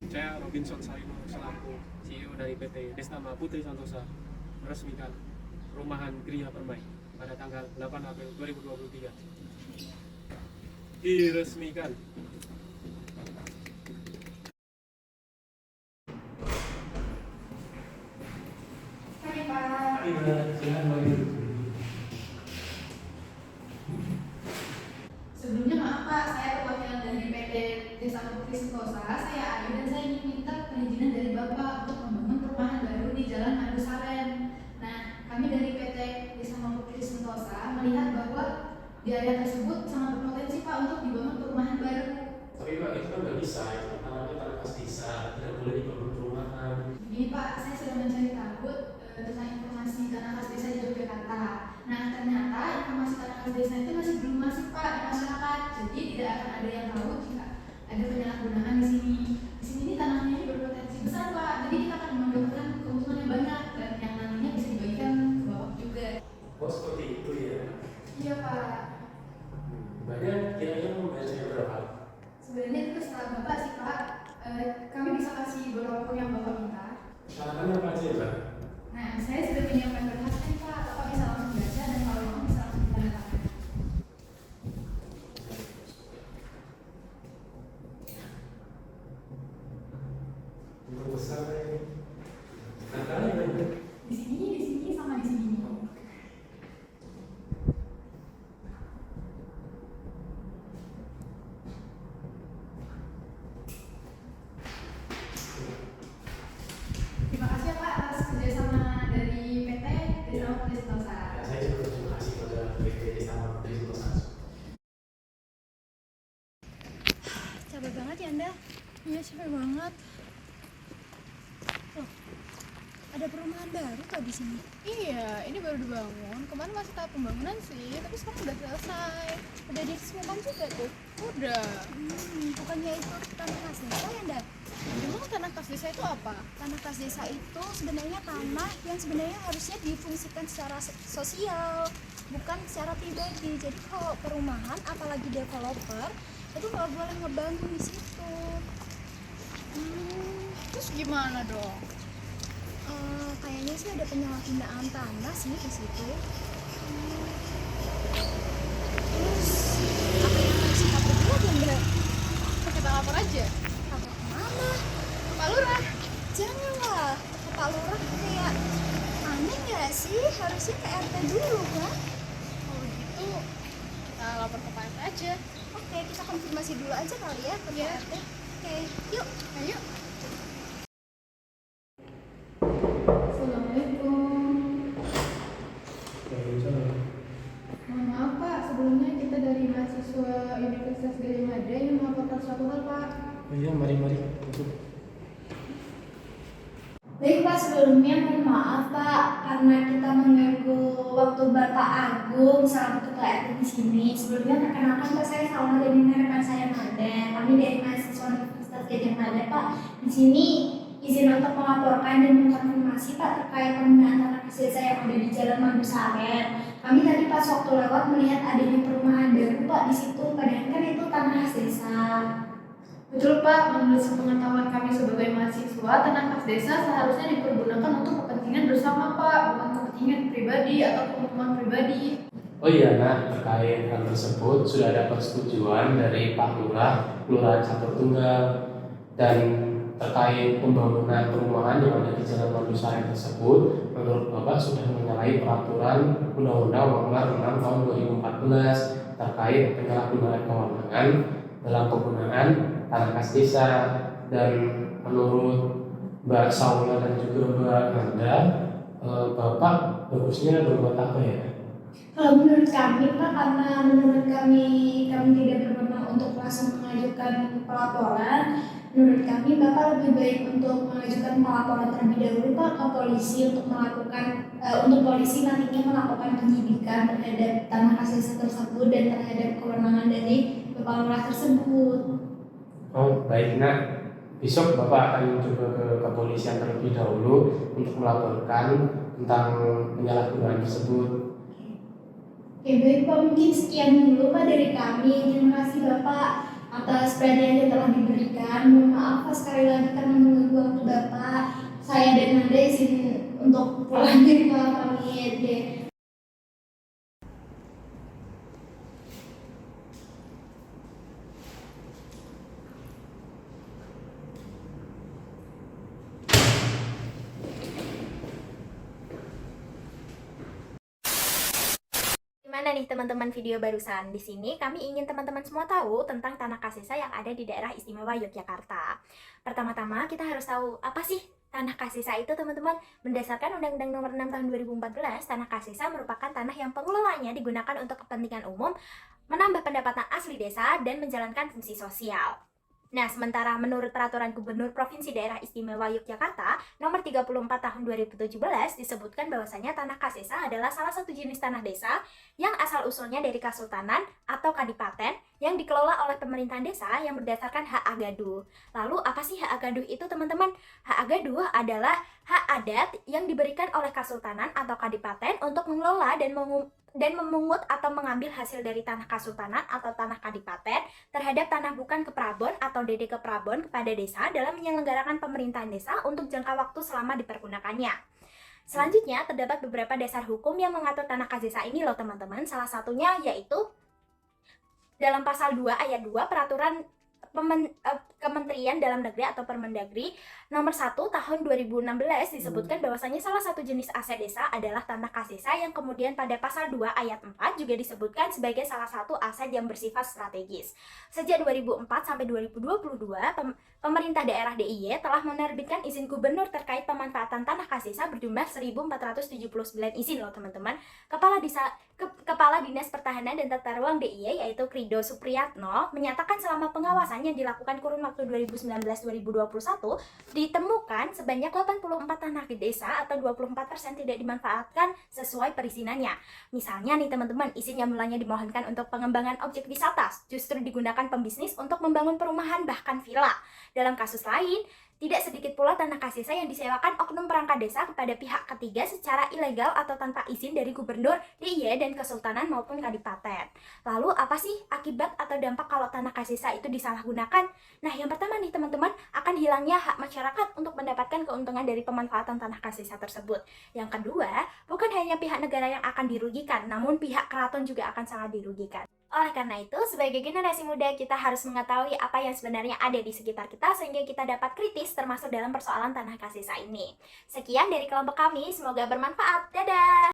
Saya Robinson Salino selaku CEO dari PT Destama Putri Santosa meresmikan perumahan Gria Permai pada tanggal 8 April 2023. Diresmikan. Hai Pak. Iya, silakan lagi. Sebelumnya maaf Pak, saya perwakilan dari PT Desa Putri Sentosa. Saya Ayu dan saya ingin minta perizinan dari Bapak untuk membangun perumahan baru di Jalan Madu Saren. Nah, kami dari PT Desa Putri Sentosa melihat bahwa di area tersebut sangat berpotensi Pak untuk dibangun perumahan baru. Tapi Pak, itu kan nggak bisa, itu kan tanahnya tanah khas desa, tidak boleh dibangun perumahan. Begini Pak, saya sudah mencari tahu tentang informasi tanah khas desa di Yogyakarta. Nah, ternyata informasi tanah khas desa itu masih belum masuk Pak di masyarakat. Jadi tidak akan ada yang tahu jika ada penyalahgunaan di sini. Di sini ini tanahnya ini berpotensi besar Pak. Jadi kita akan mendapatkan keuntungan yang banyak dan yang nantinya bisa dibagikan ke bawah juga. Oh, seperti itu ya. Iya Pak. Banyak kira-kira membayarnya berapa? Sebenarnya itu terserah Bapak sih Pak. Kami bisa kasih berapa yang Bapak minta. Syaratnya apa aja Pak? Nah, saya sudah menyiapkan berkasnya Pak. Bapak bisa langsung baca dan kalau mau bisa langsung ditandatangan. Untuk besar ini. Angkanya banyak. Di sini sama di sini. Terima kasih ya Pak atas kerjasama dari PT Desa Putri Sentosa. Ya, saya juga terima kasih pada PT Destama Putri Santosa. Capek banget ya Anda? Iya capek banget. Loh, ada perumahan baru kok di sini? Iya, ini baru dibangun. Kemarin masih tahap pembangunan sih, tapi sekarang udah selesai. Udah diresmikan juga tuh? Udah. Bukannya itu tanah khas desa ya Anda? Emang tanah khas desa itu apa? Tanah khas desa itu sebenarnya tanah yang sebenarnya harusnya difungsikan secara sosial, bukan secara pribadi. Jadi kalau perumahan, apalagi developer, itu nggak boleh ngebangun di situ. Terus gimana dong? Kayaknya sih ada penyalahgunaan tanah sih di situ. Terus apa yang harus kita perbuat ya Mbak? Kita lapor aja Lapor kemana? ke Pak Lurah. Janganlah, ke Pak Lurah kayak aneh nggak sih? Harusnya ke RT dulu kan? Kalau gitu, kita lapor ke Pak RT aja. Oke, kita konfirmasi dulu aja kali ya ke Iya. Pak RT. Oke, yuk. Ayo. Assalamualaikum. Mohon maaf Pak, sebelumnya kita dari mahasiswa Universitas Gadjah Mada yang melaporkan suatu hal Pak. Oh iya, mari. Untuk Baik Pak, sebelumnya mohon maaf Pak karena kita mengganggu waktu Bapak Agung selaku ketua RT di sini. Sebelumnya perkenalkan Pak, saya Salma dan ini rekan saya Mada. Kami dari mahasiswa Universitas Gadjah Mada Pak. Di sini izin untuk melaporkan dan mengkonfirmasi Pak terkait penggunaan tanah khas desa yang ada di Jalan Madu Saren. Kami tadi pas waktu lewat melihat adanya perumahan baru Pak di situ, padahal kan itu tanah khas desa. Betul Pak, menurut sepengetahuan kami sebagai mahasiswa, tanah khas desa seharusnya dipergunakan untuk kepentingan bersama Pak, bukan kepentingan pribadi atau keuntungan pribadi. Oh iya, nah terkait hal tersebut sudah ada persetujuan dari Pak Lurah, Kelurahan Catur Tunggal, dan terkait pembangunan perumahan yang ada di Jalan Madu Saren tersebut, menurut Bapak sudah menyalahi peraturan Undang-Undang Nomor 6 Tahun 2014 terkait penyalahgunaan kewenangan dalam penggunaan tanah khas desa. Dan menurut Mbak Saula dan juga Mbak Nanda, Bapak bagusnya berbuat apa ya? Kalau menurut kami Pak, karena menurut kami tidak berwenang untuk langsung mengajukan pelaporan. Menurut kami Bapak lebih baik untuk mengajukan pelaporan terlebih dahulu Pak ke polisi untuk melakukan untuk polisi nantinya melakukan penyidikan terhadap tanah khas desa tersebut dan terhadap kewenangan dari Bapak Lurah tersebut. Oh baik, nah besok Bapak akan coba ke kepolisian terlebih dahulu untuk melaporkan tentang penyalahgunaan tersebut. Oke baik Pak, mungkin sekian dulu Pak dari kami. Terima kasih Bapak atas perhatian yang telah diberikan. Mohon maaf Pak sekali lagi karena menunggu waktu Bapak. Saya dan Nanda izin untuk pulang diri Pak, pamit deh. Gimana nih teman-teman video barusan? Di sini kami ingin teman-teman semua tahu tentang Tanah Kasesa yang ada di daerah istimewa Yogyakarta. Pertama-tama kita harus tahu apa sih Tanah Kasesa itu teman-teman. Berdasarkan Undang-Undang Nomor 6 Tahun 2014, Tanah Kasesa merupakan tanah yang pengelolanya digunakan untuk kepentingan umum, menambah pendapatan asli desa, dan menjalankan fungsi sosial. Nah, sementara menurut Peraturan Gubernur Provinsi Daerah Istimewa Yogyakarta Nomor 34 Tahun 2017 disebutkan bahwasanya Tanah Kasesa adalah salah satu jenis tanah desa yang asal-usulnya dari Kasultanan atau Kadipaten yang dikelola oleh pemerintahan desa yang berdasarkan hak agaduh. Lalu apa sih hak agaduh itu teman-teman? Hak agaduh adalah hak adat yang diberikan oleh Kasultanan atau Kadipaten untuk mengelola dan memungut atau mengambil hasil dari tanah Kasultanan atau tanah Kadipaten terhadap tanah bukan keprabon atau DD keprabon kepada desa dalam menyelenggarakan pemerintahan desa untuk jangka waktu selama dipergunakannya. Selanjutnya, terdapat beberapa dasar hukum yang mengatur Tanah Kasesa ini loh teman-teman. Salah satunya yaitu dalam pasal 2 ayat 2 Peraturan Kementerian Dalam Negeri atau Permendagri Nomor 1 Tahun 2016 disebutkan bahwasanya salah satu jenis aset desa adalah Tanah Kasesa, yang kemudian pada pasal 2 ayat 4 juga disebutkan sebagai salah satu aset yang bersifat strategis. Sejak 2004 sampai 2022, pemerintah daerah DIY telah menerbitkan izin gubernur terkait pemanfaatan Tanah Kasesa berjumlah 1.479 izin loh teman-teman. Kepala Dinas Pertahanan dan Tata Ruang DIY yaitu Krido Supriyatno menyatakan selama pengawasan yang dilakukan kurun waktu 2019-2021 ditemukan sebanyak 84 tanah desa atau 24% tidak dimanfaatkan sesuai perizinannya. Misalnya nih teman-teman, izin yang mulanya dimohonkan untuk pengembangan objek wisata justru digunakan pembisnis untuk membangun perumahan bahkan villa. Dalam kasus lain, tidak sedikit pula Tanah Kasesa yang disewakan oknum perangkat desa kepada pihak ketiga secara ilegal atau tanpa izin dari gubernur, DIY, dan kesultanan maupun kadipaten. Lalu apa sih akibat atau dampak kalau Tanah Kasesa itu disalahgunakan? Nah, yang pertama nih teman-teman, akan hilangnya hak masyarakat untuk mendapatkan keuntungan dari pemanfaatan Tanah Kasesa tersebut. Yang kedua, bukan hanya pihak negara yang akan dirugikan, namun pihak keraton juga akan sangat dirugikan. Oleh karena itu, sebagai generasi muda, kita harus mengetahui apa yang sebenarnya ada di sekitar kita sehingga kita dapat kritis termasuk dalam persoalan Tanah Kasesa ini. Sekian dari kelompok kami, semoga bermanfaat. Dadah!